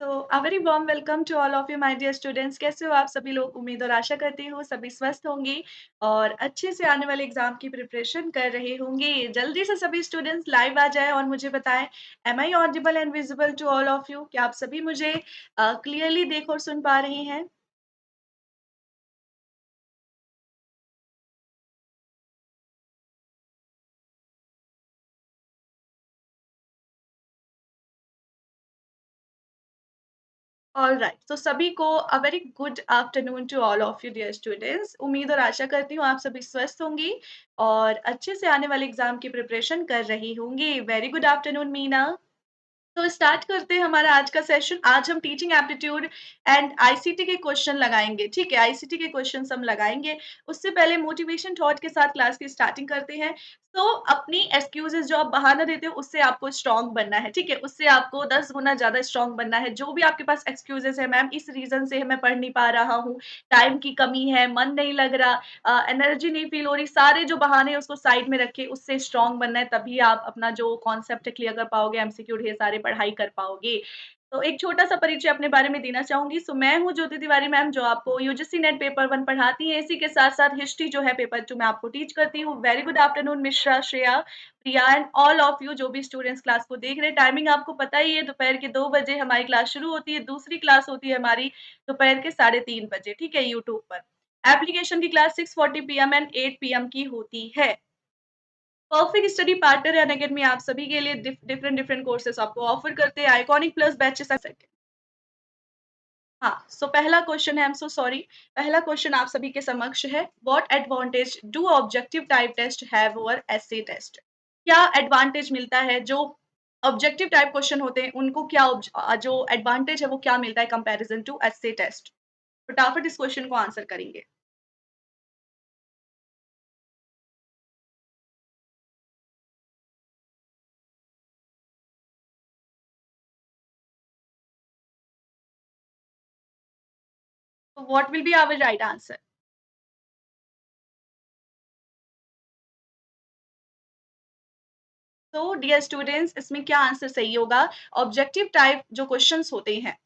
तो a very warm welcome to all of you my dear students. कैसे हो आप सभी लोग? उम्मीद और आशा करती हूँ सभी स्वस्थ होंगे और अच्छे से आने वाले एग्जाम की प्रिपरेशन कर रहे होंगे। जल्दी से सभी स्टूडेंट्स लाइव आ जाएं और मुझे बताएं, am I audible and visible to all of you? क्या आप सभी मुझे क्लियरली देख और सुन पा रहे हैं? ऑलराइट, तो सभी को a very good afternoon to all of you dear students. उम्मीद और आशा करती हूँ आप सभी स्वस्थ होंगी और अच्छे से आने वाले एग्जाम की प्रिपरेशन कर रही होंगी। Very good afternoon Meena. तो स्टार्ट करते हैं हमारा आज का सेशन। आज हम टीचिंग एप्टीट्यूड एंड आईसीटी के क्वेश्चन लगाएँगे, ठीक है? आईसीटी के क्वेश्चन्स हम लगाएँगे। उससे पहले मोटिवेशन थॉट के साथ क्लास की स्टार्टिंग करते हैं। तो अपनी एक्सक्यूज़ेज़ जो आप बहाना देते हो उससे आपको स्ट्रॉन्ग बनना है, ठीक है? उससे आपको 10 गुना ज़्यादा स्ट्रॉन्ग बनना है। जो भी आपके पास एक्सक्यूज़ेज़ है, मैम इस रीज़न से मैं पढ़ नहीं पा रहा हूँ, टाइम की कमी है, मन नहीं लग रहा, एनर्जी नहीं फ़ील हो रही, सारे जो बहाने हैं उसको साइड में रख के उससे स्ट्रॉन्ग बनना है, तभी आप अपना जो कॉन्सेप्ट है क्लियर कर पाओगे, एमसीक्यू ढेर सारे पढ़ाई कर पाओगे। तो एक छोटा-सा परिचय अपने बारे में देना चाहूँगी। सो मैं हूँ ज्योति तिवारी मैम, जो आपको यूजीसी नेट पेपर 1 पढ़ाती हैं। इसी के साथ-साथ हिस्ट्री जो है पेपर 2 मैं आपको टीच करती हूँ। Very good afternoon Mishra, Shreya, Priya and all of you जो भी स्टूडेंट्स क्लास को देख रहे हैं। टाइमिंग आपको पता ही है, दोपहर के 2 बजे हमारी क्लास शुरू होती है, दूसरी क्लास होती है हमारी दोपहर के साढ़े 3 बजे, ठीक है? यूट्यूब पर। एप्लीकेशन की क्लास 6:40 पीएम एंड 8 पीएम की होती है। Perfect study partner and academy आप सभी के लिए डिफरेंट डिफरेंट कोर्सेस आपको ऑफर करते हैं। आइकॉनिक प्लस बैचेस हाँ, सो पहला क्वेश्चन है, आई एम सो सॉरी, पहला क्वेश्चन आप सभी के समक्ष है, what advantage do objective type test have over essay test? क्या एडवांटेज मिलता है जो ऑब्जेक्टिव टाइप क्वेश्चन होते हैं उनको, जो एडवांटेज है वो क्या मिलता है कंपैरिजन टू एसे टेस्ट? फटाफट इस क्वेश्चन को आंसर करेंगे। तो what will be our right answer? तो डियर स्टूडेंट्स, इसमें क्या आंसर सही होगा? ऑब्जेक्टिव टाइप जो क्वेश्चंस होते हैं,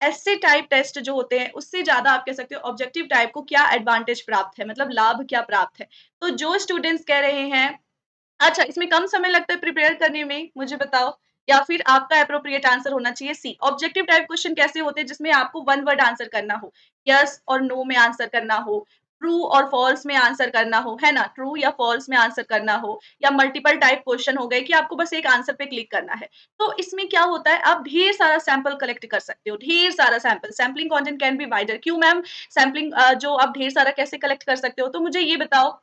एस्से टाइप टेस्ट जो होते हैं, उससे ज़्यादा आप कह सकते हो ऑब्जेक्टिव टाइप को क्या एडवांटेज प्राप्त है, मतलब लाभ क्या प्राप्त है। तो जो स्टूडेंट्स कह रहे हैं, अच्छा इसमें कम समय लगता है प्रिपेयर करने में, मुझे बताओ? या फिर आपका एप्रोप्रिएट आंसर होना चाहिए सी। ऑब्जेक्टिव टाइप क्वेश्चन कैसे होते हैं जिसमें आपको वन वर्ड आंसर करना हो, यस और नो में आंसर करना हो, ट्रू और फॉल्स में आंसर करना हो, है ना? ट्रू या फॉल्स में आंसर करना हो, या मल्टीपल टाइप क्वेश्चन हो गए कि आपको बस एक आंसर पे क्लिक करना है। तो इसमें क्या होता है, आप ढेर सारा सैंपल कलेक्ट कर सकते हो, ढेर सारा sample. Sampling content can be wider. क्यों मैम? सैंपलिंग जो आप ढेर सारा कैसे कलेक्ट कर सकते हो? तो मुझे ये बताओ,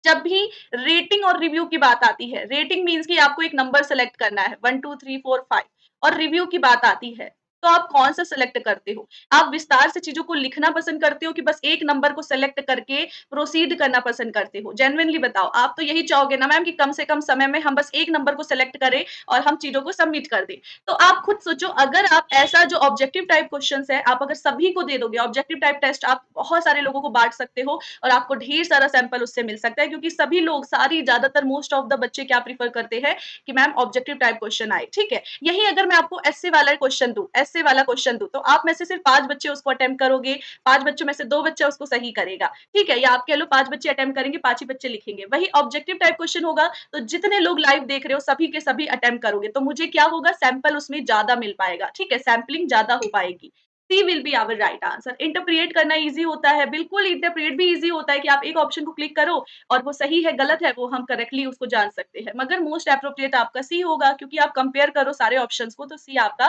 जब भी रेटिंग और रिव्यू की बात आती है, रेटिंग मीन्स कि आपको एक नंबर सेलेक्ट करना है 1 2 3 4 5, और रिव्यू की बात आती है, तो आप कौन-सा सेलेक्ट करते हो? आप विस्तार से चीज़ों को लिखना पसंद करते हो कि बस एक नंबर को सेलेक्ट करके प्रोसीड करना पसंद करते हो? जेन्युइनली बताओ, आप तो यही चाहोगे ना मैम कि कम से कम समय में हम बस एक नंबर को सेलेक्ट करें और हम चीज़ों को सबमिट कर दें। तो आप खुद सोचो, अगर आप ऐसा जो ऑब्जेक्टिव टाइप क्वेश्चन्स है, आप अगर सभी को दे दोगे, ऑब्जेक्टिव टाइप टेस्ट आप बहुत सारे लोगों को बाँट सकते हो और आपको ढेर सारा सैंपल उससे मिल सकता है, क्योंकि सभी लोग, सारी ज़्यादातर मोस्ट ऑफ द बच्चे क्या प्रेफर करते हैं कि मैम ऑब्जेक्टिव टाइप क्वेश्चन आए, ठीक है? यही अगर मैं आपको ऐसे वाला क्वेश्चन दूँ, ऐसे वाला क्वेश्चन दूँ, तो आप में से सिर्फ 5 बच्चे उसको अटेम्प्ट करोगे, 5 बच्चों में से 2 बच्चा उसको सही करेगा, ठीक है? या आप कह लो 5 बच्चे अटेम्प्ट करेंगे, 5 ही बच्चे लिखेंगे। वही ऑब्जेक्टिव टाइप क्वेश्चन होगा, तो जितने लोग लाइव देख रहे हो सभी के सभी अटेम्प्ट करोगे, तो मुझे क्या होगा, सैंपल उसमें ज़्यादा मिल पाएगा, ठीक है? सैंपलिंग ज़्यादा हो पाएगी। C will be our right answer. Interpret करना ईज़ी होता है, बिल्कुल इंटरप्रिएट भी ईज़ी होता है कि आप एक ऑप्शन को क्लिक करो और वो सही है, गलत है, वो हम करेक्टली उसको जान सकते हैं। मगर मोस्ट एप्रोप्रिएट आपका सी होगा, क्योंकि आप कंपेयर करो सारे ऑप्शंस को, तो सी आपका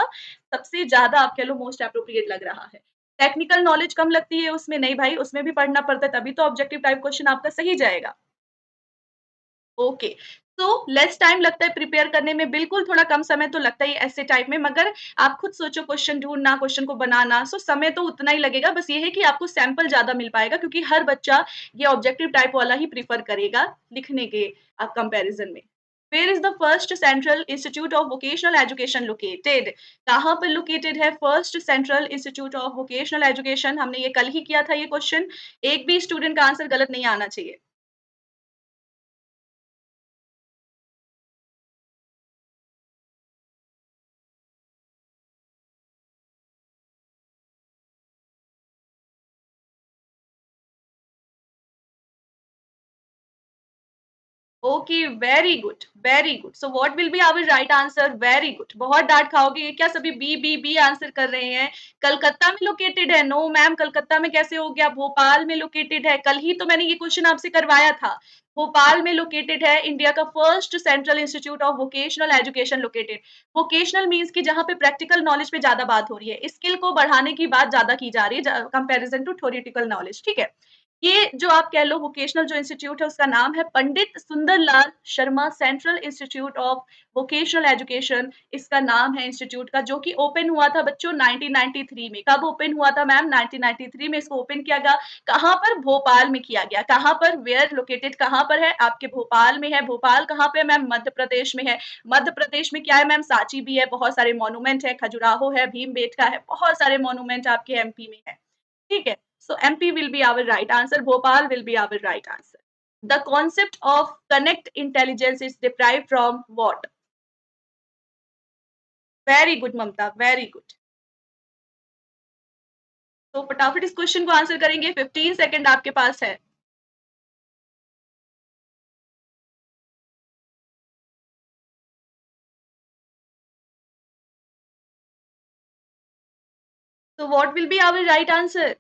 सबसे ज़्यादा, आप कह लो, मोस्ट एप्रोप्रिएट लग रहा है। टेक्निकल नॉलेज कम लगती है उसमें? नहीं भाई, उसमें भी पढ़ना पड़ता है, तभी तो ऑब्जेक्टिव टाइप क्वेश्चन आपका सही जाएगा। ओके, तो लेस टाइम लगता है प्रिपेयर करने में, बिल्कुल थोड़ा कम समय तो लगता ही है ऐसे टाइप में, मगर आप खुद सोचो, क्वेश्चन ढूँढना, क्वेश्चन को बनाना, सो समय तो उतना ही लगेगा, बस ये है कि आपको सैंपल ज़्यादा मिल पाएगा, क्योंकि हर बच्चा ये ऑब्जेक्टिव टाइप वाला ही प्रेफ़र करेगा लिखने के कंपैरिज़न में। Where is the first central institute of vocational education located? कहाँ पर लोकेटेड है first central institute of vocational education? हमने ये कल ही किया था ये क्वेश्चन, एक भी स्टूडेंट का आंसर गलत नहीं आना चाहिए। Okay, very good, very good. So what will be our right answer? Very good. बहुत डांट खाओगे, ये क्या सभी बी बी बी आंसर कर रहे हैं? कलकत्ता में लोकेटेड है? नो मैम, कलकत्ता में कैसे हो गया? भोपाल में लोकेटेड है। कल ही तो मैंने ये क्वेश्चन आपसे करवाया था। भोपाल में लोकेटेड है, इंडिया का first central institute of vocational education located. Vocational means कि जहाँ पे प्रैक्टिकल नॉलेज पे ज्यादा बात हो रही है, स्किल को बढ़ाने की बात ज्यादा की जा रही है कंपेरिजन टू थ्योरेटिकल नॉलेज, ठीक है। ये जो आप कह लो वोकेशनल जो इंस्टीट्यूट है उसका नाम है Pandit Sunderlal Sharma Central institute of vocational Education. इसका नाम है इंस्टीट्यूट का, जो कि ओपन हुआ था बच्चों 1993 में। कब ओपन हुआ था मैम? 1993 में इसको ओपन किया गया। कहाँ पर? भोपाल में किया गया। कहाँ पर? वेयर लोकेटेड कहाँ पर है? आपके भोपाल में है। भोपाल कहाँ पे मैम? मध्य प्रदेश में है। मध्य प्रदेश में क्या है मैम? सांची भी है, बहुत सारे मॉन्यूमेंट है, खजुराहो है, भीमबेटका है, बहुत सारे मॉन्यूमेंट आपके एमपी में है, ठीक है। So MP will be our right answer. Bhopal will be our right answer. The concept of connect intelligence is derived from what? Very good, Mamta. Very good. तो फटाफट इस क्वेश्चन को आंसर करेंगे, 15 सेकंड आपके पास है। तो what will be our right answer?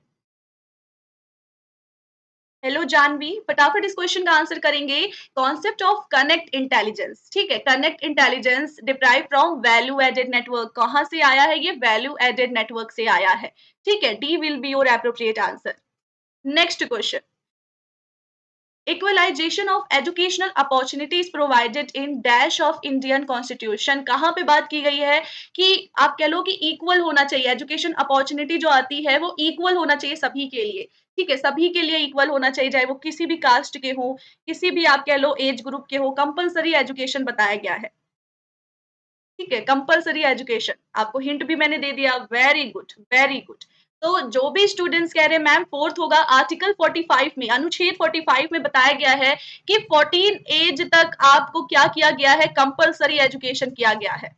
Hello Janvi, फटाफट इस क्वेश्चन का आंसर करेंगे। कॉन्सेप्ट ऑफ कनेक्ट इंटेलिजेंस, ठीक है। Connect intelligence derive from value added network. कहां से आया है? ये वैल्यू एडेड नेटवर्क से आया है, ठीक है। D will be your appropriate answer. Next question. Equalization of educational opportunities provided in dash of Indian constitution. कहाँ पे बात की गई है कि आप कह लो कि इक्वल होना चाहिए, एजुकेशन अपॉर्चुनिटी जो आती है वो इक्वल होना चाहिए सभी के लिए, ठीक है। सभी के लिए इक्वल होना चाहिए, चाहे वो किसी भी कास्ट के हो, किसी भी आप कह लो एज ग्रुप के हो। कंपलसरी एजुकेशन बताया गया है, ठीक है। कंपलसरी एजुकेशन, आपको हिंट भी मैंने दे दिया। Very good, very good. तो जो भी स्टूडेंट्स कह रहे हैं मैम फोर्थ होगा, आर्टिकल 45 में, अनुच्छेद 45 में बताया गया है कि 14 एज तक आपको क्या किया गया है? कंपलसरी एजुकेशन किया गया है।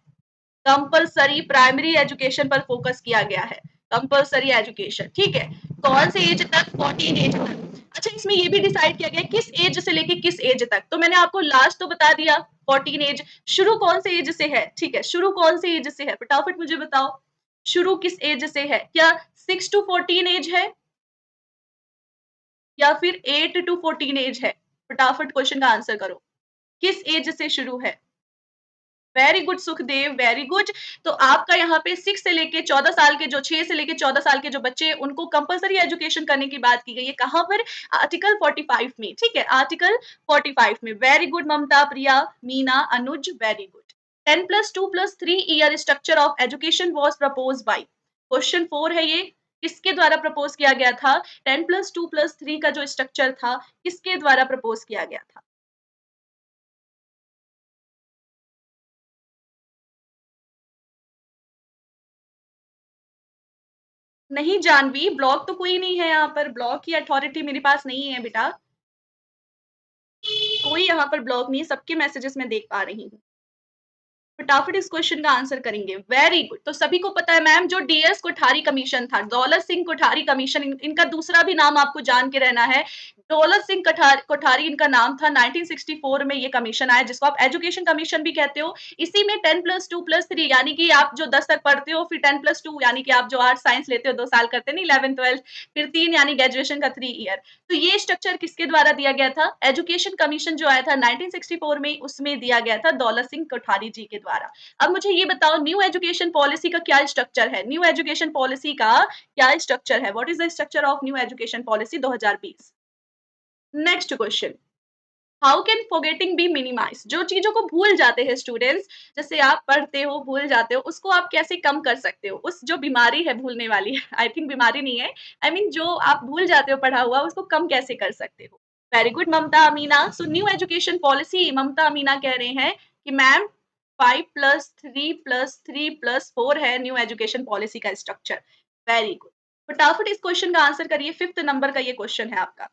कंपलसरी प्राइमरी एजुकेशन पर फोकस किया गया है। कंपलसरी एजुकेशन, ठीक है। कौन से एज तक? 14 एज तक। अच्छा, इसमें ये भी डिसाइड किया गया किस एज से लेके किस एज तक। तो मैंने आपको लास्ट तो बता दिया 14 एज। शुरू कौन से एज से है? ठीक है, शुरू कौन से एज से है? फटाफट मुझे बताओ, शुरू किस एज से है? क्या 6 टू 14 एज है या फिर 8 टू 14 एज है? फटाफट क्वेश्चन का आंसर करो। किस एज से शुरू है? Very good Sukhdev, very good. तो आपका यहाँ पे 6 से लेके 14 साल के जो 6 से लेके 14 साल के जो बच्चे उनको कंपलसरी एजुकेशन करने की बात की गई है। कहाँ पर? आर्टिकल 45 में, ठीक है। आर्टिकल 45 में। Very good Mamta, Priya, Meena, Anuj, very good. 10 plus 2 plus 3 year structure of education was propose by. Question 4 है ये। किसके द्वारा प्रपोज किया गया था? 10 प्लस 2 प्लस 3 का जो स्ट्रक्चर था, किसके द्वारा प्रपोज किया गया था? नहीं जानवी, ब्लॉक तो कोई नहीं है यहाँ पर। ब्लॉक की अथॉरिटी मेरे पास नहीं है बेटा। कोई यहाँ पर ब्लॉक नहीं है, सबके मैसेजेस मैं देख पा रही हूँ। फटाफट इस क्वेश्चन का आंसर करेंगे। Very good. तो सभी को पता है मैम, जो डीएस कोठारी कमीशन था, दौलत सिंह कोठारी कमीशन, इनका दूसरा भी नाम आपको जान के रहना है। दौलत सिंह कोठारी इनका नाम था। 1964 में ये कमीशन आया, जिसको आप एजुकेशन कमीशन भी कहते हो। इसी में 10 प्लस 2 प्लस 3, यानी कि आप जो 10 तक पढ़ते हो, फिर 10 प्लस 2 यानी कि आप जो आर्ट साइंस लेते हो 2 साल करते नहीं, 11 ट्वेल्थ, फिर 3 यानी ग्रेजुएशन का 3 ईयर। तो ये स्ट्रक्चर किसके द्वारा दिया गया था? एजुकेशन कमीशन जो आया था 1964 में, उसमें दिया गया था दौलत सिंह कोठारी जी के द्वारा। अब मुझे ये बताओ, न्यू एजुकेशन पॉलिसी का क्या स्ट्रक्चर है? न्यू एजुकेशन पॉलिसी का क्या स्ट्रक्चर है? What is the structure of new education policy 2020? Next question. How can forgetting be minimize? जो चीजों को भूल जाते हैं स्टूडेंट्स, जैसे आप पढ़ते हो भूल जाते हो, उसको आप कैसे कम कर सकते हो? उस जो बीमारी है भूलने वाली, आई थिंक बीमारी नहीं है, आई मीन जो आप भूल जाते हो पढ़ा हुआ, उसको कम कैसे कर सकते हो? Very good Mamta Amina. So new education policy, Mamta Amina कह रहे हैं कि मैम 5+3+3+4 है न्यू एजुकेशन पॉलिसी का स्ट्रक्चर। Very good. फटाफट इस क्वेश्चन का आंसर करिए, 5th नंबर का ये क्वेश्चन है आपका।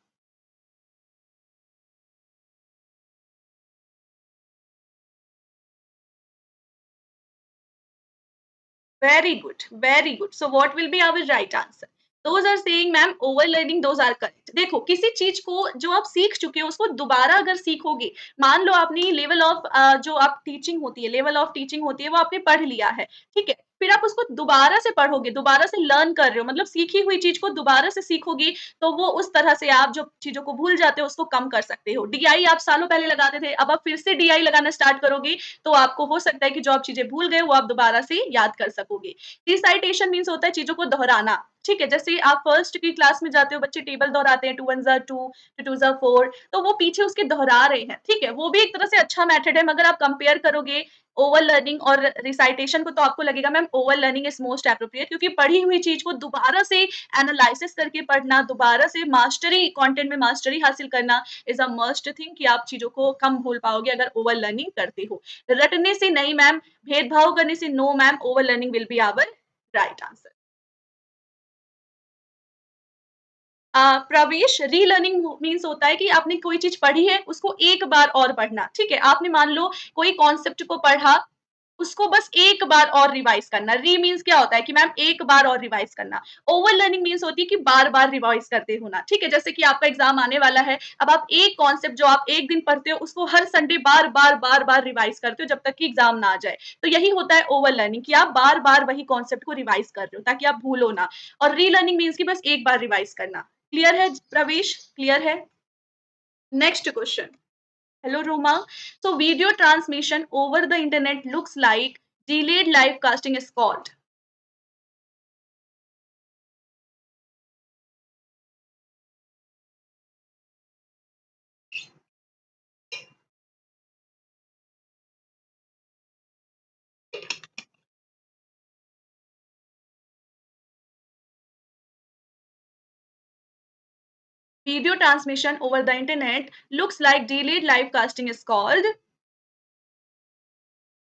Very good, very good. So what will be our right answer? Those are saying ma'am over learning those are correct. देखो किसी चीज़ को जो आप सीख चुके हो उसको दोबारा अगर सीखोगे, मान लो आपने लेवल ऑफ जो आप टीचिंग होती है, लेवल ऑफ टीचिंग होती है वो आपने पढ़ लिया है, ठीक है? फिर आप उसको दोबारा से पढ़ोगे, दोबारा से लर्न कर रहे हो मतलब सीखी हुई चीज़ को दोबारा से सीखोगे, तो वो उस तरह से आप जो चीज़ों को भूल जाते हो उसको कम कर सकते हो। डीआई आप सालों पहले लगाते थे, अब आप फिर से डीआई लगाना स्टार्ट करोगे, तो आपको हो सकता है कि जो आप चीज़ें भूल गए वो आप दोबारा से याद कर सकोगे। रिसाइटेशन मीन्स होता है चीज़ों को दोहराना, ठीक है? जैसे आप फर्स्ट की क्लास में जाते हो, बच्चे टेबल दोहराते हैं 2 1 ज़ा 2, 2 2 ज़ा 4 तो वो पीछे उसके दोहरा रहे हैं, ठीक है? वो भी एक तरह से अच्छा मेथड है मगर आप कंपेयर करोगे ओवर लर्निंग और रिसाइटेशन को तो आपको लगेगा ma'am over learning is most appropriate क्योंकि पढ़ी हुई चीज़ को दोबारा से एनालाइसिस करके पढ़ना, दोबारा से मास्टरी कंटेंट में मास्टरी हासिल करना इज़ अ मस्ट थिंग कि आप चीज़ों को कम भूल पाओगे अगर ओवर लर्निंग करते हो। रटने से नहीं मैम, भेदभाव करने से no ma'am, over learning will be our right answer. Pravesh relearning means होता है कि आपने कोई चीज़ पढ़ी है, उसको एक बार और पढ़ना, ठीक है? आपने मान लो कोई कॉन्सेप्ट को पढ़ा, उसको बस एक बार और रिवाइज़ करना। री मीन्स क्या होता है कि मैम एक बार और रिवाइज़ करना। ओवर लर्निंग मीन्स होती है कि बार-बार रिवाइज़ करते होना, ठीक है? जैसे कि आपका एग्ज़ाम आने वाला है, अब आप एक कॉन्सेप्ट जो आप एक दिन पढ़ते हो, उसको हर संडे बार-बार, बार-बार रिवाइज़ करते हो जब तक कि एग्ज़ाम ना आ जाए। तो यही होता है ओवर लर्निंग कि आप बार-बार वही कॉन्सेप्ट को रिवाइज़ कर रहे हो ताकि आप भूलो ना और रीलर्निंग मीन्स कि बस एक बार रिवाइज़ करना। क्लियर है प्रवेश? क्लियर है? Next question. Hello Roma. So video transmission over the internet looks like delayed live casting is called. Video transmission over the internet looks like delayed live casting is called.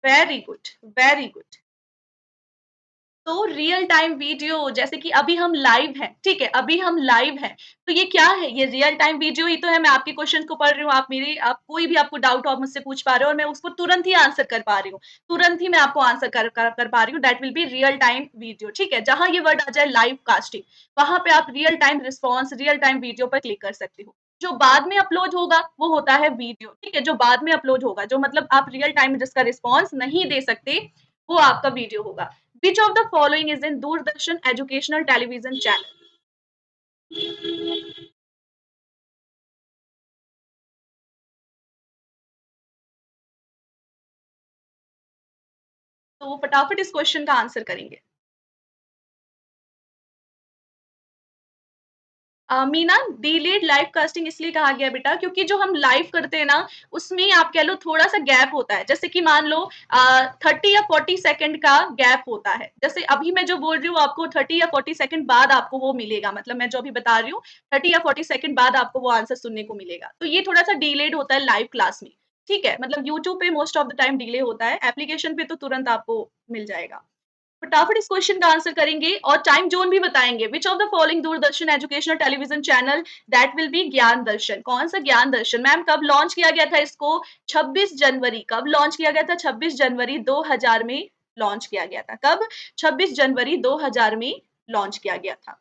Very good. Very good. तो real time video जैसे कि अभी हम live हैं, ठीक है? अभी हम लाइव हैं, तो ये क्या है? ये रियल टाइम वीडियो ही तो है, मैं आपके क्वेश्चन को पढ़ रही हूँ, आप कोई भी आपको डाउट आप मुझसे पूछ पा रहे हो और मैं उसको तुरंत ही आंसर कर पा रही हूँ। तुरंत ही मैं आपको आंसर कर पा रही हूँ, that will be real time video, ठीक है? जहाँ ये वर्ड आ जाए लाइव कास्टिंग, वहाँ पे आप real time response, real time video पर क्लिक कर सकते हो। जो बाद में अपलोड होगा, वो होता है वीडियो, ठीक है? जो बाद में अपलोड होगा, जो मतलब आप रियल टाइम में जिसका रिस्पॉन्स नहीं दे सकते, वो आपका वीडियो होगा। Which of the following is in Doordarshan educational television channel? तो वो फटाफट इस क्वेश्चन का आंसर करेंगे। मीना डिलेड लाइव कास्टिंग इसलिए कहा गया बेटा क्योंकि जो हम लाइव करते हैं ना उसमें आप कह लो थोड़ा-सा गैप होता है। जैसे कि मान लो 30 या 40 सेकंड का गैप होता है। जैसे अभी मैं जो बोल रही हूँ आपको 30 या 40 सेकंड बाद आपको वो मिलेगा। मतलब मैं जो अभी बता रही हूँ 30 या 40 सेकंड बाद आपको वो आंसर सुनने को मिलेगा। तो ये थोड़ा-सा डिलेड होता है लाइव क्लास में। ठीक है? मतलब यूट्यूब पे most of the time delay होता है। एप्लीकेशन पे तो तुरंत आपको मिल जाएगा। फटाफट इस क्वेश्चन का आंसर करेंगे और टाइम ज़ोन भी बताएँगे। Which of the following Doordarshan educational television channel that will B ज्ञान दर्शन? कौन सा ज्ञान दर्शन? मैम कब लॉन्च किया गया था इसको? 26 जनवरी। कब लॉन्च किया गया था? 26 जनवरी 2000 में लॉन्च किया गया था। कब? 26 जनवरी 2000 में लॉन्च किया गया था।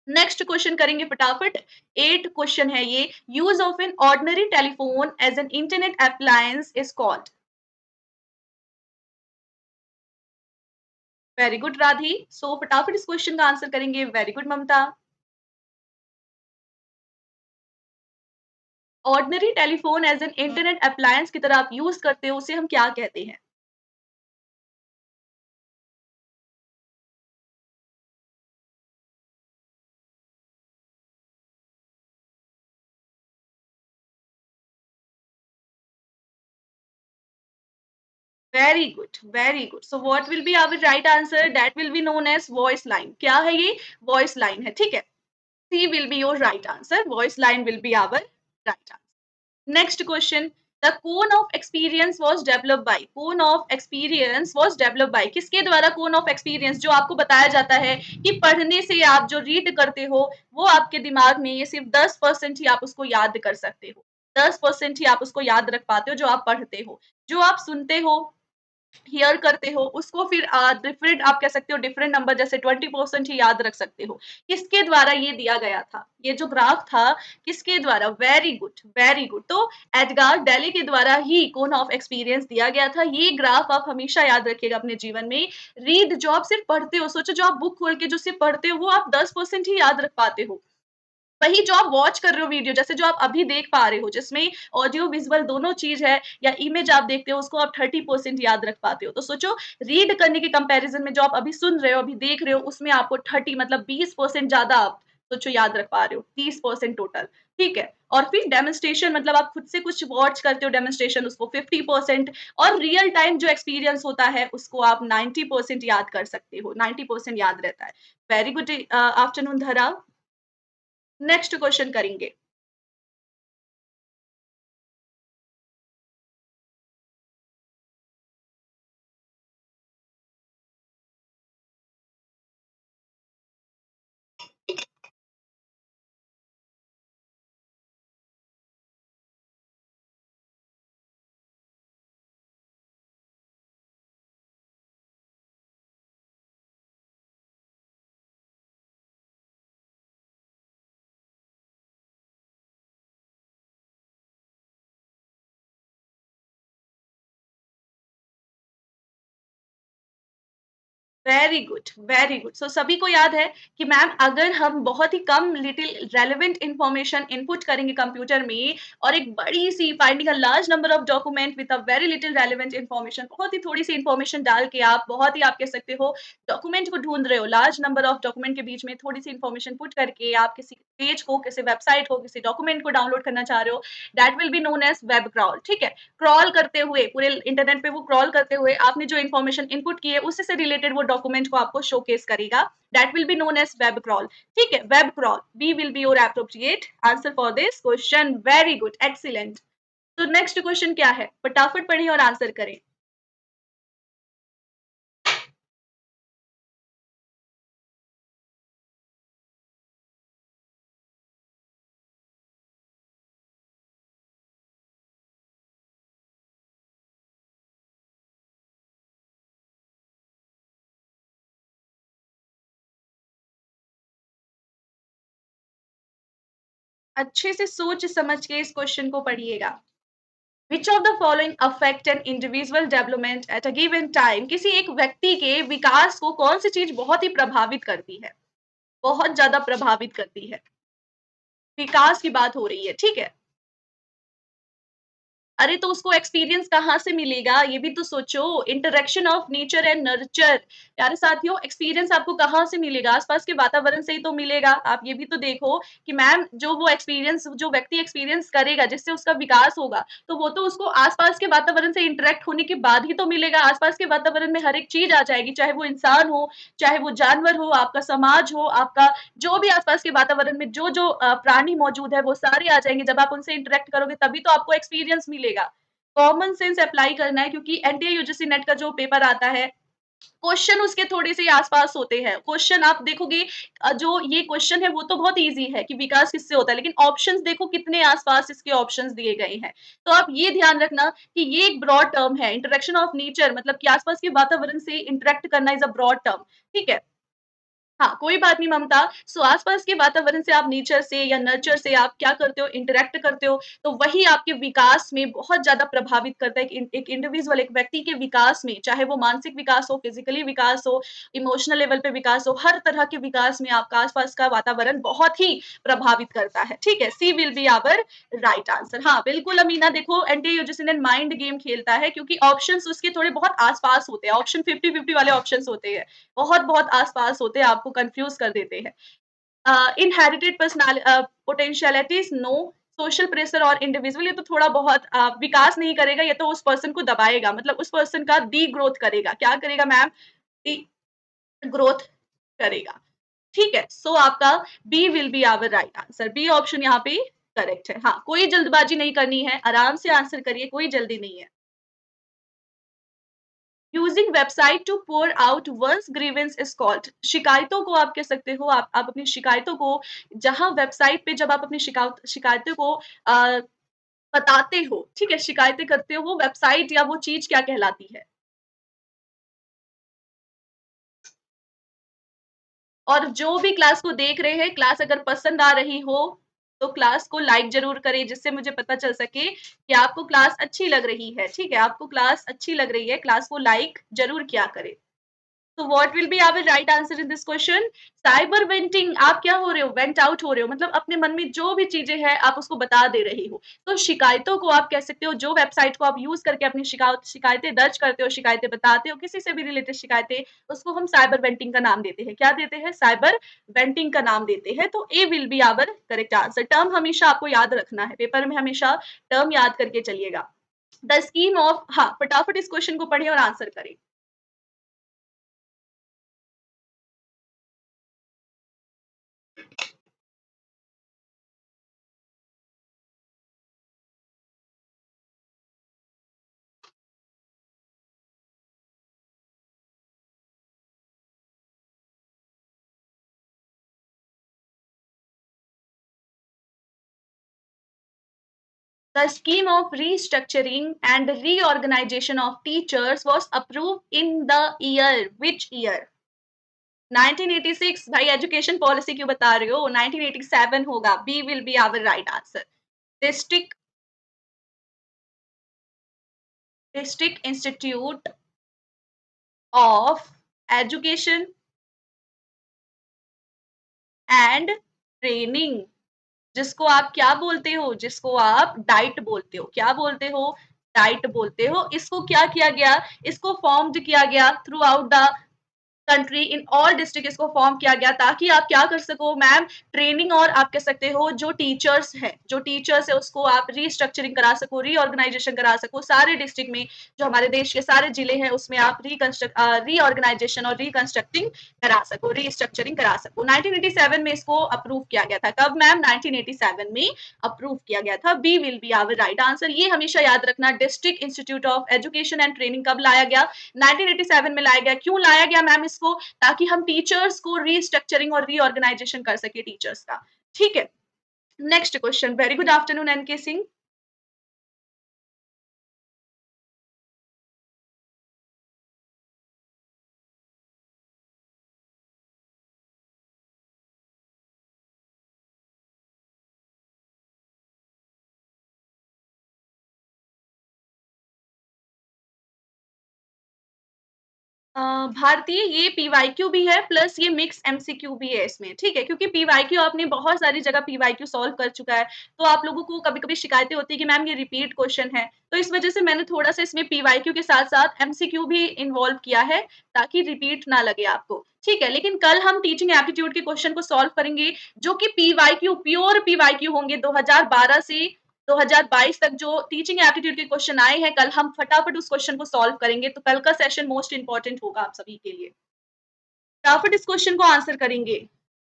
नेक्स्ट क्वेश्चन करेंगे फटाफट। 8 क्वेश्चन है ये। Use of an ordinary telephone as an internet appliance is called. Very good Radhi. So फटाफट इस क्वेश्चन का आंसर करेंगे। Very good Mamta. Ordinary telephone as an internet appliance की तरह आप यूज़ करते हो, उसे हम क्या कहते हैं? Very good, very good. So what will be our right answer? That will be known as voice line. क्या है ये? वॉइस लाइन है, ठीक है? C will be your right answer. Voice line will be our right answer. Next question. The cone of experience was developed by. Cone of experience was developed by किसके द्वारा कोन of experience जो आपको बताया जाता है कि पढ़ने से आप जो रीड करते हो, वो आपके दिमाग में ये सिर्फ़ 10% ही आप उसको याद कर सकते हो। 10% ही आप उसको याद रख पाते हो जो आप पढ़ते हो। जो आप सुनते हो हियर करते हो उसको फिर डिफरेंट आप कह सकते हो डिफरेंट नंबर जैसे 20% ही याद रख सकते हो। किसके द्वारा ये दिया गया था? ये जो ग्राफ था किसके द्वारा? Very good, very good. तो एडगार डेली के द्वारा ही कोन ऑफ एक्सपीरियंस दिया गया था। ये ग्राफ आप हमेशा याद रखिएगा अपने जीवन में। रीड जो आप सिर्फ पढ़ते हो, सोचो जो आप बुक खोल के जो सिर्फ पढ़ते हो वो आप 10% ही याद रख पाते हो। वही जो आप वॉच कर रहे हो वीडियो जैसे जो आप अभी देख पा रहे हो जिसमें ऑडियो विजुअल दोनों चीज है या इमेज आप देखते हो उसको आप 30% याद रख पाते हो। तो सोचो रीड करने के कंपैरिजन में जो आप अभी सुन रहे हो अभी देख रहे हो उसमें आपको 30 मतलब 20% ज्यादा आप सोचो याद रख पा रहे हो 30% टोटल। ठीक है। और फिर डेमोन्स्ट्रेशन मतलब आप खुद से कुछ वॉच करते हो डेमोन्स्ट्रेशन उसको 50% और रियल टाइम जो एक्सपीरियंस होता है उसको आप 90% याद कर सकते हो 90% याद रहता है। Very good afternoon Dhara. Next question करेंगे। Very good, very good. So सभी को याद है कि मैम अगर हम बहुत ही कम लिटिल रेलेवेंट इन्फॉर्मेशन इनपुट करेंगे कंप्यूटर में और एक बड़ी-सी finding a large number of document with a very little relevant information बहुत ही थोड़ी-सी इन्फॉर्मेशन डाल के आप बहुत ही आप कह सकते हो डॉक्यूमेंट को ढूँढ रहे हो, लार्ज नंबर ऑफ डॉक्यूमेंट के बीच में थोड़ी-सी इन्फॉर्मेशन पुट करके आप किसी पेज को, किसी वेबसाइट को, किसी डॉक्यूमेंट को डाउनलोड करना चाह रहे हो, that will be known as web crawl, ठीक है? क्रॉल करते हुए पूरे इंटरनेट पे वो क्रॉल करते हुए आपने जो इन्फॉर्मेशन इनपुट की है उसी से रिलेटेड वो डॉक्यूमेंट को आपको शोकेस करेगा that will be known as web crawl. ठीक है, web crawl B will be your appropriate answer for this question. Very good, excellent. तो नेक्स्ट क्वेश्चन क्या है फटाफट पढ़िए और आंसर करें। अच्छे से सोच समझ के इस क्वेश्चन को पढ़िएगा। Which of the following affect an individual development at a given time? किसी एक व्यक्ति के विकास को कौन सी चीज बहुत ही प्रभावित करती है? बहुत ज्यादा प्रभावित करती है। विकास की बात हो रही है, ठीक है। अरे तो उसको एक्सपीरियंस कहाँ से मिलेगा? ये भी तो सोचो। Interaction of nature and nurture. प्यारे साथियों, एक्सपीरियंस आपको कहाँ से मिलेगा? आस-पास के वातावरण से ही तो मिलेगा। आप ये भी तो देखो कि मैम जो वो एक्सपीरियंस जो व्यक्ति एक्सपीरियंस करेगा, जिससे उसका विकास होगा, तो वो तो उसको आस-पास के वातावरण से इंटरैक्ट होने के बाद ही तो मिलेगा। आस-पास के वातावरण में हर एक चीज़ आ जाएगी, चाहे वो इंसान हो, चाहे वो जानवर हो, आपका समाज हो, आपका जो भी आस-पास के वातावरण में जो प्राणी मौजूद है, वो सारे आ जाएँगे। जब आप उनसे इंटरैक्ट करोगे तभी तो आपको एक्सपीरियंस मिलेगा। कॉमन सेंस अप्लाई करना है क्योंकि एनटीए यूजीसी नेट का जो पेपर आता है, क्वेश्चन उसके थोड़े-से आस-पास होते हैं। क्वेश्चन आप देखोगे जो ये क्वेश्चन है वो तो बहुत ईज़ी है कि विकास किससे होता है, लेकिन ऑप्शंस देखो कितने आस-पास इसके ऑप्शंस दिए गए हैं। तो आप ये ध्यान रखना कि ये एक ब्रॉड टर्म है, इंटरेक्शन ऑफ नेचर मतलब कि आस-पास के वातावरण से इंटरैक्ट करना इज़ अ ब्रॉड टर्म, ठीक है? हाँ, कोई बात नहीं ममता। सो आस-पास के वातावरण से आप नेचर से या नर्चर से आप क्या करते हो, इंटरैक्ट करते हो, तो वही आपके विकास में बहुत ज़्यादा प्रभावित करता है कि एक इंडिविजुअल, एक व्यक्ति के विकास में, चाहे वो मानसिक विकास हो, फिज़िकली विकास हो, इमोशनल लेवल पे विकास हो, हर तरह के विकास में आपका आस-पास का वातावरण बहुत ही प्रभावित करता है। ठीक है? C will be our right answer. हाँ, बिल्कुल अमीना देखो एंटी यूजिसिनियन माइंड गेम खेलता है क्योंकि ऑप्शंस उसके थोड़े बहुत आस-पास होते हैं। ऑप्शन 50-50 वाले ऑप्शंस होते हैं। बहुत-बहुत आस-पास होते हैं, आपको कन्फ्यूज़ कर देते हैं। इनहेरिटेड पोटेंशियलिटीज़ नो, सोशल प्रेशर और इंडिविजुअल ये तो थोड़ा बहुत विकास नहीं करेगा, ये तो उस पर्सन को दबाएगा, मतलब उस पर्सन का डी-ग्रोथ करेगा। क्या करेगा मैम? डी-ग्रोथ करेगा। ठीक है? सो आपका B will be our right answer. B option यहाँ पे करेक्ट है। हाँ, कोई जल्दबाज़ी नहीं करनी है, आराम से आंसर करिए, कोई जल्दी नहीं है। Using website to pour out one's grievance is called. शिकायतों को आप कह सकते हो आप अपनी शिकायतों को जहां वेबसाइट पे जब आप अपनी शिकायतों को बताते हो, ठीक है, शिकायतें करते हो, वो वेबसाइट या वो चीज क्या कहलाती है? और जो भी क्लास को देख रहे हैं, क्लास अगर पसंद आ रही हो, तो क्लास को लाइक ज़रूर करें, जिससे मुझे पता चल सके कि आपको क्लास अच्छी लग रही है, ठीक है? आपको क्लास अच्छी लग रही है, क्लास को लाइक ज़रूर किया करें। तो what will be our right answer in this question? Cyber venting. आप क्या हो रहे हो? वेंट आउट हो रहे हो, मतलब अपने मन में जो भी चीजें हैं आप उसको बता दे रहे हो। तो शिकायतों को आप कह सकते हो, जो वेबसाइट को आप यूज करके अपनी शिकायतें दर्ज करते हो, शिकायतें बताते हो, किसी से भी रिलेटेड शिकायतें, उसको हम साइबर वेंटिंग का नाम देते हैं। क्या देते हैं? साइबर वेंटिंग का नाम देते हैं। तो A will be our correct answer. Term हमेशा आपको याद रखना है, पेपर में हमेशा टर्म याद करके चलिएगा। द स्कीम ऑफ, हाँ, फटाफट इस क्वेश्चन को पढ़े और आंसर करें। The scheme of restructuring and reorganization of teachers was approved in the year which year? 1986। भाई एजुकेशन पॉलिसी क्यों बता रहे हो? 1987 होगा। B will be our right answer. District district institute of education and training, जिसको आप क्या बोलते हो? जिसको आप डाइट बोलते हो। क्या बोलते हो? डाइट बोलते हो। इसको क्या किया गया? इसको फॉर्म्ड किया गया through out the country, in all district इसको फॉर्म किया गया, ताकि आप क्या कर सको मैम? ट्रेनिंग, और आप कह सकते हो जो टीचर्स हैं, जो टीचर्स है उसको आप रीस्ट्रक्चरिंग करा सको, रीऑर्गेनाइजेशन करा सको। सारे डिस्ट्रिक्ट में, जो हमारे देश के सारे जिले हैं, उसमें आप रीऑर्गेनाइजेशन और रिकंस्ट्रक्टिंग करा सको, रीस्ट्रक्चरिंग करा सको। 1987 में इसको अप्रूव किया गया था। कब मैम? 1987 में अप्रूव किया गया था। B will be our right answer. ये हमेशा याद रखना, district institute of education and training कब लाया गया? 1987 में लाया गया। क्यों लाया गया मैम इसको? ताकि हम टीचर्स को रीस्ट्रक्चरिंग और रीऑर्गेनाइजेशन कर सके टीचर्स का। ठीक है, next question. Very good afternoon N K Singh. भारतीय, ये पीवाईक्यू भी है प्लस ये मिक्स एमसीक्यू भी है इसमें, ठीक है? क्योंकि पीवाईक्यू आपने बहुत सारी जगह पीवाईक्यू सॉल्व कर चुका है, तो आप लोगों को कभी-कभी शिकायतें होती है कि मैम ये रिपीट क्वेश्चन है, तो इस वजह से मैंने थोड़ा-सा इसमें पीवाईक्यू के साथ-साथ एमसीक्यू भी इन्वॉल्व किया है, ताकि रिपीट ना लगे आपको, ठीक है? लेकिन कल हम टीचिंग एप्टीट्यूड के क्वेश्चन को सॉल्व करेंगे, जो कि पीवाईक्यू, प्योर पीवाईक्यू होंगे। 2012 से 2022 तक जो टीचिंग एप्टीट्यूड के क्वेश्चन आए हैं, कल हम फटाफट उस क्वेश्चन को सॉल्व करेंगे। तो कल का सेशन मोस्ट इंपोर्टेंट होगा आप सभी के लिए। फटाफट इस क्वेश्चन को आंसर करेंगे।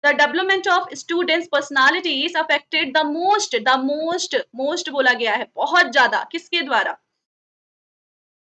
The development of students personalities affected the most बोला गया है, बहुत ज्यादा, किसके द्वारा?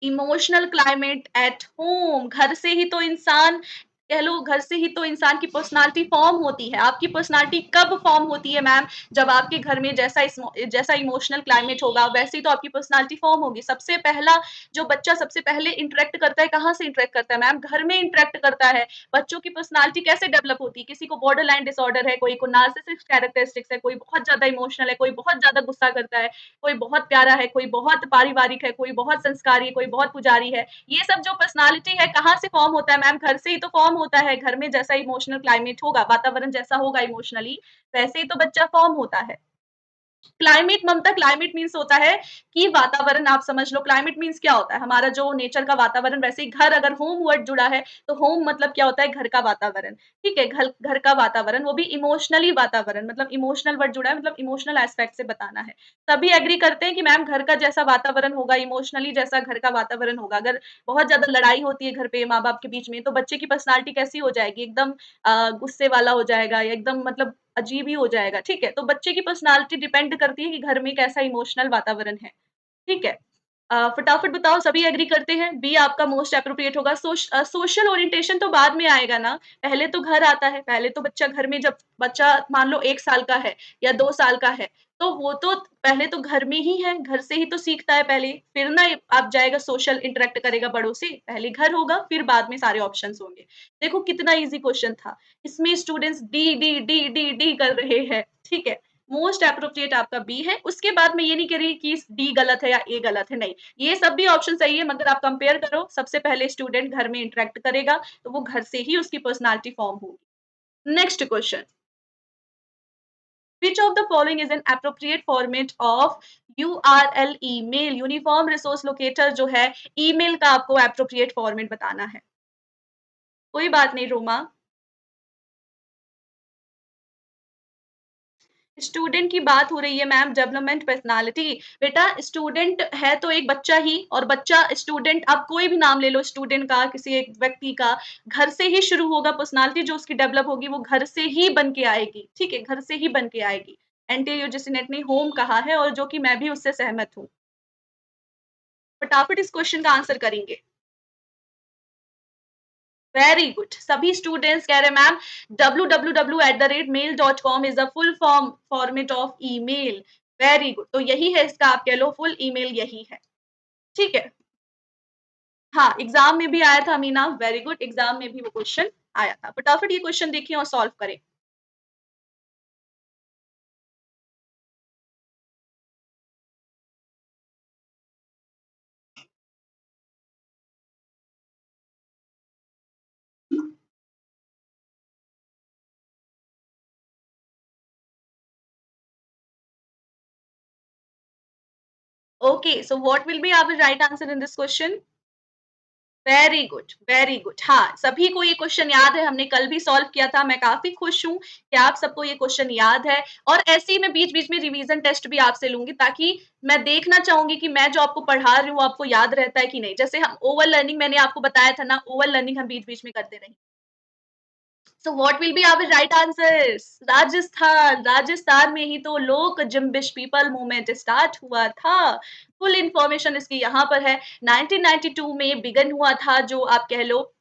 Emotional climate at home. घर से ही तो इंसान, कह लो घर से ही तो इंसान की पर्सनालिटी फॉर्म होती है। आपकी पर्सनालिटी कब फॉर्म होती है मैम? जब आपके घर में जैसा इमोशनल क्लाइमेट होगा, वैसे ही तो आपकी पर्सनालिटी फॉर्म होगी। सबसे पहला जो बच्चा सबसे पहले इंटरेक्ट करता है, कहाँ से इंटरेक्ट करता है मैम? घर में इंटरेक्ट करता है। बच्चों की पर्सनालिटी कैसे डेवलप होती है? किसी को बॉर्डर लाइन डिसऑर्डर है, कोई को नार्सिसिस्टिक कैरेक्टरिस्टिक्स है, कोई बहुत ज्यादा इमोशनल है, कोई बहुत ज्यादा गुस्सा करता है, कोई बहुत प्यारा है, कोई बहुत पारिवारिक है, कोई बहुत संस्कारी है, कोई बहुत पुजारी है। ये सब जो पर्सनालिटी है कहाँ से फॉर्म होता है मैम? घर से ही तो फॉर्म होता है। घर में जैसा इमोशनल क्लाइमेट होगा, वातावरण जैसा होगा इमोशनली, वैसे ही तो बच्चा फॉर्म होता है। क्लाइमेट, ममता, क्लाइमेट मीन्स होता है कि वातावरण, आप समझ लो क्लाइमेट मीन्स क्या होता है? हमारा जो नेचर का वातावरण। वैसे ही घर, अगर होम वर्ड जुड़ा है, तो होम मतलब क्या होता है? घर का वातावरण, ठीक है? घर घर का वातावरण, वो भी इमोशनली वातावरण, मतलब इमोशनल वर्ड जुड़ा है, मतलब इमोशनल एस्पेक्ट से बताना है। सभी एग्री करते हैं कि मैम घर का जैसा वातावरण होगा, इमोशनली जैसा घर का वातावरण होगा। अगर बहुत ज्यादा लड़ाई होती है घर पे माँ बाप के बीच में, तो बच्चे की पर्सनालिटी कैसी हो जाएगी? एकदम गुस्से वाला हो जाएगा, या एकदम मतलब अजीब ही हो जाएगा, ठीक है? तो बच्चे की पर्सनैलिटी डिपेंड करती है कि घर में कैसा इमोशनल वातावरण है, ठीक है? फटाफट बताओ, सभी एग्री करते हैं? बी आपका मोस्ट एप्रोप्रिएट होगा। सोशल ओरिएंटेशन तो बाद में आएगा ना, पहले तो घर आता है, पहले तो बच्चा घर में जब बच्चा मान लो 1 साल का है या 2 साल का है, तो वो तो पहले तो घर में ही है, घर से ही तो सीखता है पहले, फिर ना आप जाएगा सोशल इंटरैक्ट करेगा बड़ों से, पहले घर होगा, फिर बाद में सारे ऑप्शंस होंगे। देखो कितना ईज़ी क्वेश्चन था, इसमें students D, D, D, D, D कर रहे हैं, ठीक है? मोस्ट एप्रोप्रिएट आपका बी है, उसके बाद मैं ये नहीं कह रही कि डी गलत है या ए गलत है, नहीं। ये सब भी ऑप्शन सही है, मगर आप कंपेयर करो, सबसे पहले स्टूडेंट घर में इंटरैक्ट करेगा, तो वो घर से ही उसकी पर्सनैलिटी फॉर्म होगी। Next question, which of the following is an appropriate format of URL email? Uniform resource locator जो है, ईमेल का आपको एप्रोप्रिएट फॉर्मेट बताना है। कोई बात नहीं रोमा, स्टूडेंट की बात हो रही है मैम, डेवलपमेंट पर्सनालिटी। बेटा स्टूडेंट है तो एक बच्चा ही, और बच्चा स्टूडेंट आप कोई भी नाम ले लो स्टूडेंट का, किसी एक व्यक्ति का, घर से ही शुरू होगा, पर्सनालिटी जो उसकी डेवलप होगी वो घर से ही बन के आएगी, ठीक है? घर से ही बन के आएगी। एनटीए यूजीसी नेट ने होम कहा है, और जो कि मैं भी उससे सहमत हूँ। फटाफट इस क्वेश्चन का आंसर करेंगे। वेरी गुड, सभी स्टूडेंट्स कह रहे हैं ma'am www@mail.com is the full form format of email. Very good, तो यही है इसका, आप कह लो फुल ईमेल यही है, ठीक है? हाँ, एग्जाम में भी आया था मीना, वेरी गुड, एग्जाम में भी वो क्वेश्चन आया था। फटाफट ये क्वेश्चन देखिए और सॉल्व करें। Okay, so what will be our right answer in this question? Very good, very good. हाँ, सभी को ये क्वेश्चन याद है, हमने कल भी सॉल्व किया था। मैं काफ़ी खुश हूँ कि आप सबको ये क्वेश्चन याद है, और ऐसे ही मैं बीच-बीच में रिवीजन टेस्ट भी आपसे लूँगी, ताकि मैं देखना चाहूँगी कि मैं जो आपको पढ़ा रही हूँ, आपको याद रहता है कि नहीं। जैसे हम ओवर लर्निंग मैंने आपको बताया था ना, ओवर लर्निंग हम बीच-बीच में करते रहेंगे। So what will be our right answers? Rajasthan, Rajasthan में ही तो लोक जुम्बिश पीपल मूवमेंट स्टार्ट हुआ था। फुल इंफॉर्मेशन इसकी यहाँ पर है। 1992 में बिगन हुआ था, जो आप कह लो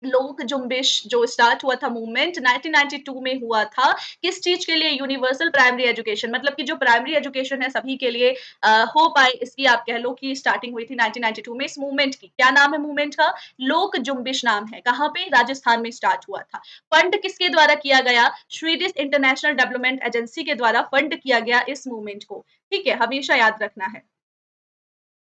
लोक जुम्बिश जो स्टार्ट हुआ था मूवमेंट, 1992 में हुआ था। किस चीज के लिए? यूनिवर्सल प्राइमरी एजुकेशन, मतलब कि जो प्राइमरी एजुकेशन है सभी के लिए हो पाए, इसकी आप कह लो कि स्टार्टिंग हुई थी 1992 में इस मूवमेंट की। क्या नाम है मूवमेंट का? लोक जुम्बिश नाम है। कहाँ पे? राजस्थान में स्टार्ट हुआ था। फंड किसके द्वारा किया गया? स्वीडिश इंटरनेशनल डेवलपमेंट एजेंसी के द्वारा फंड किया गया इस मूवमेंट को, ठीक है? हमेशा याद रखना है।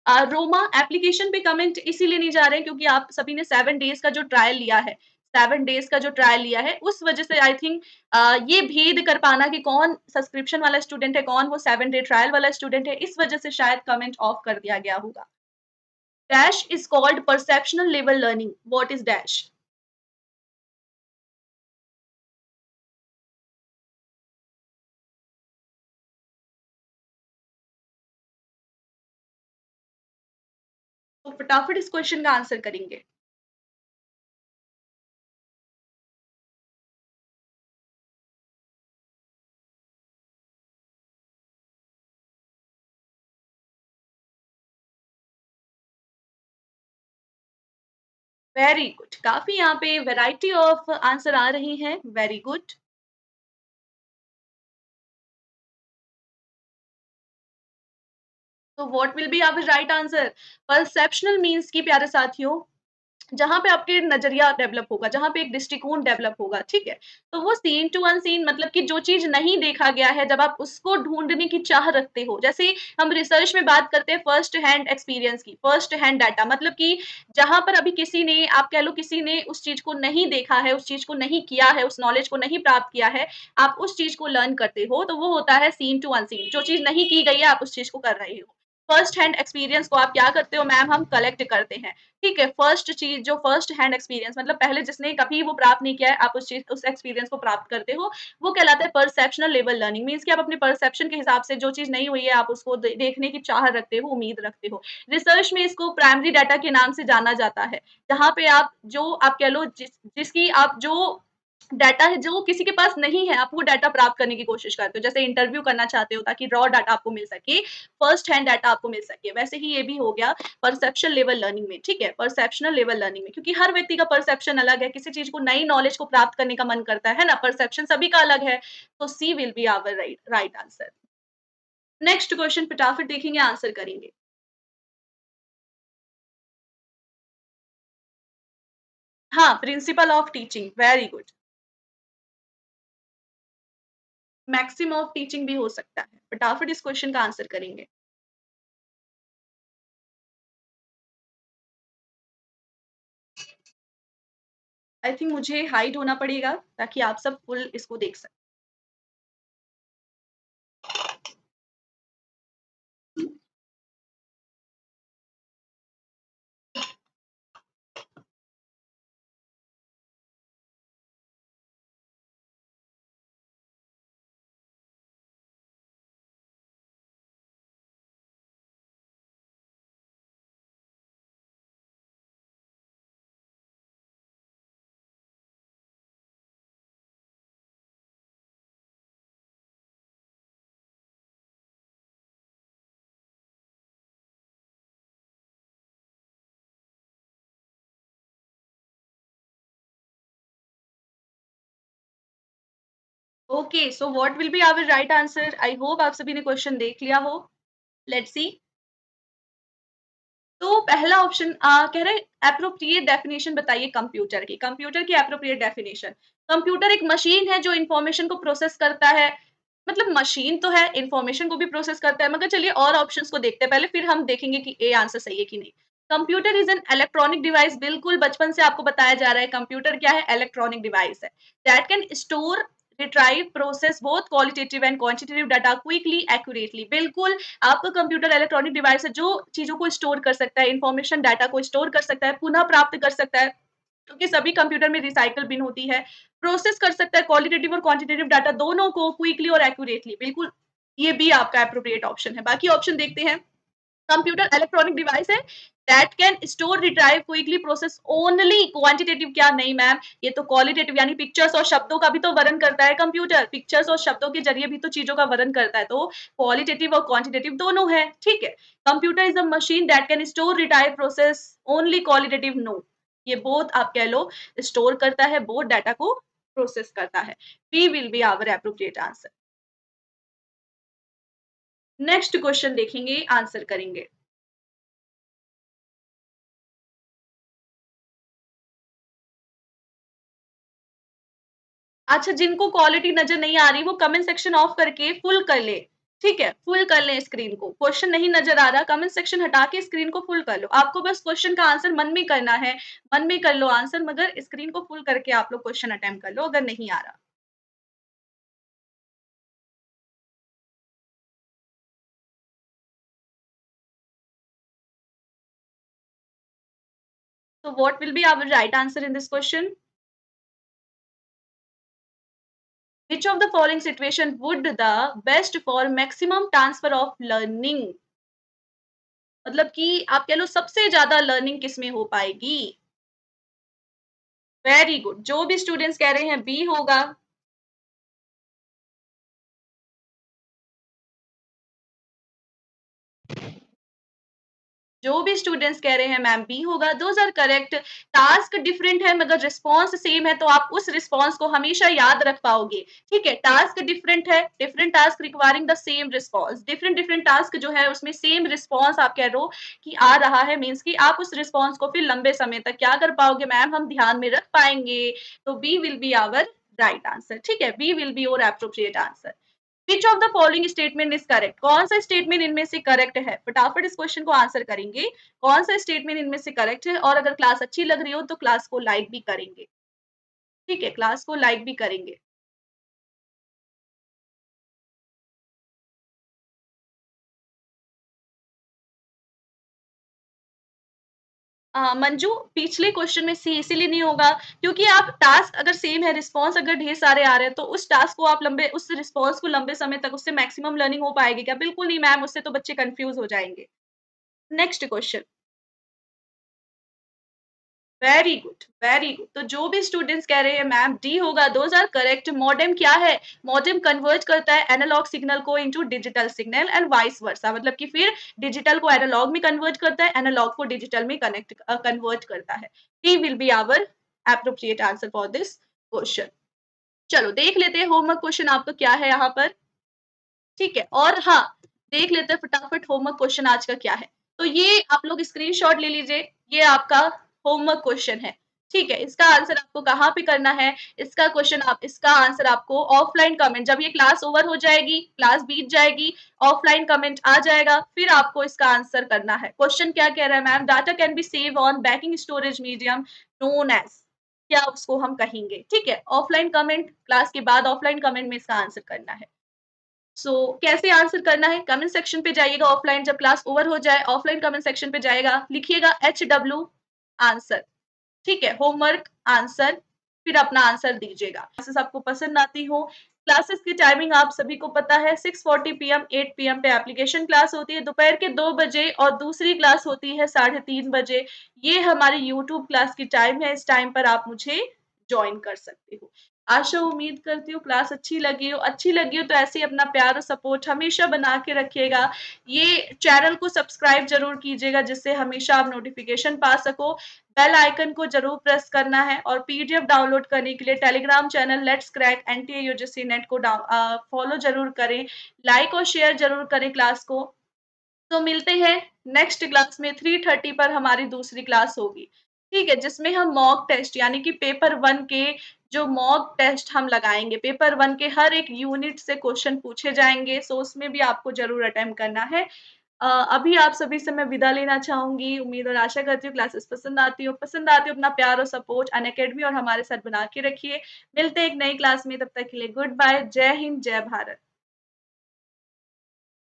रोमा एप्लीकेशन पे कमेंट इसीलिए नहीं जा रहे हैं क्योंकि आप सभी ने 7 डेज का जो ट्रायल लिया है, 7 डेज का जो ट्रायल लिया है, उस वजह से आई थिंक ये भेद कर पाना कि कौन सब्सक्रिप्शन वाला स्टूडेंट है, कौन वो 7 डे ट्रायल वाला स्टूडेंट है, इस वजह से शायद कमेंट ऑफ कर दिया गया होगा। Dash is called perceptual level learning, what is dash? तो फटाफट इस क्वेश्चन का आंसर करेंगे। वेरी गुड, काफी यहाँ पे वैरायटी ऑफ आंसर आ रही हैं, वेरी गुड। तो what will be our right answer? Perceptional means की प्यारे साथियों, जहाँ पे आपके नज़रिया डेवलप होगा, जहाँ पे एक दृष्टिकोण डेवलप होगा, ठीक है? तो वो सीन टू अनसीन, मतलब कि जो चीज़ नहीं देखा गया है, जब आप उसको ढूँढने की चाह रखते हो, जैसे हम रिसर्च में बात करते हैं फर्स्ट हैंड एक्सपीरियंस की, फर्स्ट हैंड डाटा, मतलब कि जहाँ पर अभी किसी ने, आप कह लो किसी ने उस चीज़ को नहीं देखा है, उस चीज़ को नहीं किया है, उस नॉलेज को नहीं प्राप्त किया है, आप उस चीज़ को लर्न करते हो, तो वो होता है सीन टू अनसीन। जो चीज़ नहीं की गई है, आप उस चीज़ को कर रहे हो। फर्स्ट हैंड एक्सपीरियंस को आप क्या करते हो मैम? हम कलेक्ट करते हैं। ठीक है, फर्स्ट चीज़ जो फर्स्ट हैंड एक्सपीरियंस, मतलब पहले जिसने कभी वो प्राप्त नहीं किया है, आप उस एक्सपीरियंस को प्राप्त करते हो, वो कहलाता है परसेप्शनल लेवल लर्निंग। मीन्स कि आप अपने परसेप्शन के हिसाब से जो चीज़ नहीं हुई है, आप उसको देखने की चाह रखते हो, उम्मीद रखते हो। रिसर्च में इसको प्राइमरी डाटा के नाम से जाना जाता है, जहाँ पे आप जो आप कह लो जिसकी आप जो डाटा है जो किसी के पास नहीं है, आप वो डाटा प्राप्त करने की कोशिश करते हो। जैसे इंटरव्यू करना चाहते हो ताकि रॉ डाटा आपको मिल सके, फर्स्ट हैंड डाटा आपको मिल सके। वैसे ही ये भी हो गया परसेप्शन लेवल लर्निंग में, ठीक है? परसेप्शनल लेवल लर्निंग में, क्योंकि हर व्यक्ति का परसेप्शन अलग है, किसी चीज़ को नई नॉलेज को प्राप्त करने का मन करता है ना? परसेप्शन सभी का अलग है, तो C will be our right answer. Next question फटाफट देखेंगे, आंसर करेंगे। हाँ, principle of teaching, very good. Maximum of teaching भी हो सकता है। फटाफट इस क्वेश्चन का आंसर करेंगे। आई थिंक मुझे हाइड होना पड़ेगा ताकि आप सब फुल इसको देख सकें। Okay, so what will be our right answer? I hope आप सभी ने क्वेश्चन देख लिया हो। Let's see. तो पहला ऑप्शन कह रहे एप्रोप्रिएट डेफिनेशन बताइए कंप्यूटर की। कंप्यूटर की एप्रोप्रिएट डेफिनेशन। कंप्यूटर एक मशीन है जो इन्फॉर्मेशन को प्रोसेस करता है। मतलब मशीन तो है, इन्फॉर्मेशन को भी प्रोसेस करता है, मगर चलिए और ऑप्शंस को देखते हैं पहले, फिर हम देखेंगे कि ए आंसर सही है कि नहीं। Computer is an electronic device, बिल्कुल बचपन से आपको बताया जा रहा है कंप्यूटर क्या है, इलेक्ट्रॉनिक डिवाइस है। That can store, retrieve, process both qualitative and quantitative data quickly, accurately. बिल्कुल, आपका कंप्यूटर इलेक्ट्रॉनिक डिवाइस है जो चीजों को स्टोर कर सकता है, इन्फॉर्मेशन डाटा को स्टोर कर सकता है, पुनः प्राप्त कर सकता है, क्योंकि सभी कंप्यूटर में रिसाइकल बिन होती है। प्रोसेस कर सकता है क्वालिटेटिव और क्वांटिटेटिव डाटा दोनों को क्विकली और एक्यूरेटली। बिल्कुल, ये भी आपका एप्रोप्रिएट ऑप्शन है। बाकी ऑप्शन देखते हैं। कंप्यूटर इलेक्ट्रॉनिक डिवाइस है that can store, retrieve, quickly process only quantitative. क्या नहीं मैम, ये तो क्वालिटेटिव यानी पिक्चर्स और शब्दों का भी तो वर्णन करता है कंप्यूटर। पिक्चर्स और शब्दों के जरिए भी तो चीजों का वर्णन करता है, तो क्वालिटेटिव और क्वांटिटेटिव दोनों है, ठीक है। Computer is a machine that can store, retrieve, process only qualitative, no. ये बोथ आप कह लो, स्टोर करता है, बोथ डाटा को प्रोसेस करता है। B will be our appropriate answer. Next question देखेंगे, आंसर करेंगे। अच्छा, जिनको क्वालिटी नज़र नहीं आ रही वो कमेंट सेक्शन ऑफ करके फुल कर ले, ठीक है? फुल कर लें स्क्रीन को। क्वेश्चन नहीं नज़र आ रहा, कमेंट सेक्शन हटा के स्क्रीन को फुल कर लो। आपको बस क्वेश्चन का आंसर मन में करना है, मन में कर लो आंसर, मगर स्क्रीन को फुल करके आप लोग क्वेश्चन अटेम्प्ट कर लो अगर नहीं आ रहा। So what will be our right answer in this question? Which of the following situation would the best for maximum transfer of learning? मतलब कि आप कह लो सबसे ज़्यादा लर्निंग किसमें हो पाएगी? वेरी गुड, जो भी स्टूडेंट्स कह रहे हैं बी होगा। जो भी स्टूडेंट्स कह रहे हैं मैम बी होगा, those are correct. Task different है मगर रिस्पॉन्स सेम है, तो आप उस रिस्पॉन्स को हमेशा याद रख पाओगे, ठीक है। टास्क डिफरेंट है, different task requiring the same response, different different task जो है उसमें सेम रिस्पॉन्स आप कह रहे हो कि आ रहा है, मीन्स कि आप उस रिस्पॉन्स को फिर लंबे समय तक क्या कर पाओगे मैम, हम ध्यान में रख पाएंगे। तो B will be our right answer, ठीक है। B will be your appropriate answer. Which of the following statement is correct? कौन सा स्टेटमेंट इनमें से करेक्ट है? फटाफट इस क्वेश्चन को आंसर करेंगे। कौन सा स्टेटमेंट इनमें से करेक्ट है? और अगर क्लास अच्छी लग रही हो तो क्लास को लाइक भी करेंगे, ठीक है, क्लास को लाइक भी करेंगे। मंजू, पिछले क्वेश्चन में सी इसीलिए नहीं होगा क्योंकि आप टास्क अगर सेम है, रिस्पॉन्स अगर ढेर सारे आ रहे हैं, तो उस टास्क को आप लंबे, उस रिस्पॉन्स को लंबे समय तक उससे मैक्सिमम लर्निंग हो पाएगी क्या? बिल्कुल नहीं मैम, उससे तो बच्चे कंफ्यूज हो जाएंगे। Next question. Very good, very good. तो जो भी स्टूडेंट्स कह रहे हैं मैम डी होगा, दोज़ आर करेक्ट। मॉडेम क्या है? मॉडेम कन्वर्ट करता है एनालॉग सिग्नल को into digital signal and vice versa, मतलब कि फिर डिजिटल को एनालॉग में कन्वर्ट करता है, एनालॉग को डिजिटल में कन्वर्ट करता है। D will be our appropriate answer for this question. चलो देख लेते हैं होमवर्क क्वेश्चन आपका क्या है यहाँ पर। ठीक है, और हाँ, देख लेते हैं फटाफट होमवर्क क्वेश्चन आज का क्या है। तो ये आप लोग स्क्रीनशॉट ले लीजिए, ये आपका होमवर्क क्वेश्चन है। ठीक है, इसका आंसर आपको कहाँ पे करना है? इसका आंसर आपको ऑफलाइन कमेंट, जब ये क्लास ओवर हो जाएगी, क्लास बीत जाएगी, ऑफलाइन कमेंट आ जाएगा, फिर आपको इसका आंसर करना है। क्वेश्चन क्या कह रहा है ma'am? Data can be save on backing storage medium known as, क्या उसको हम कहेंगे? ठीक है, ऑफलाइन कमेंट, क्लास के बाद ऑफलाइन कमेंट में इसका आंसर करना है। कैसे आंसर करना है? कमेंट सेक्शन पे जाइएगा, ऑफलाइन जब क्लास ओवर हो जाए, ऑफलाइन कमेंट सेक्शन पे जाएगा, लिखिएगा HW आंसर, ठीक है? होमवर्क आंसर, फिर अपना आंसर दीजिएगा। क्लासेस आपको पसंद आती हो, क्लासेस की टाइमिंग आप सभी को पता है, 6:40 पीएम 8 पीएम पे एप्लीकेशन क्लास होती है, दोपहर के 2 बजे, और दूसरी क्लास होती है 3:30 बजे। ये हमारी यूट्यूब क्लास की टाइम है, इस टाइम पर आप मुझे जॉइन कर सकते हो। आशा उम्मीद करती हूँ क्लास अच्छी लगी हो तो ऐसे ही अपना प्यार और सपोर्ट हमेशा बना के रखिएगा। ये चैनल को सब्सक्राइब ज़रूर कीजिएगा जिससे हमेशा आप नोटिफ़िकेशन पा सको। बेल आइकन को ज़रूर प्रेस करना है, और पीडीएफ डाउनलोड करने के लिए Telegram channel let's crack NTA UGC net को फॉलो ज़रूर करें। लाइक और शेयर ज़रूर करें क्लास को। तो मिलते हैं नेक्स्ट क्लास में, 3:30 पर हमारी दूसरी क्लास होगी। ठीक है, जिसमें हम मॉक टेस्ट यानी कि पेपर 1 के जो मॉक टेस्ट हम लगाएँगे, पेपर 1 के हर एक यूनिट से क्वेश्चन पूछे जाएँगे, सो उसमें भी आपको ज़रूर अटेम्प्ट करना है। अभी आप सभी से मैं विदा लेना चाहूँगी। उम्मीद और आशा करती हूँ क्लासेस पसंद आती हो, अपना प्यार और सपोर्ट अनअकैडमी और हमारे साथ बना के रखिए। मिलते हैं एक नई क्लास में, तब तक के लिए गुड बाय। जय हिंद, जय भारत।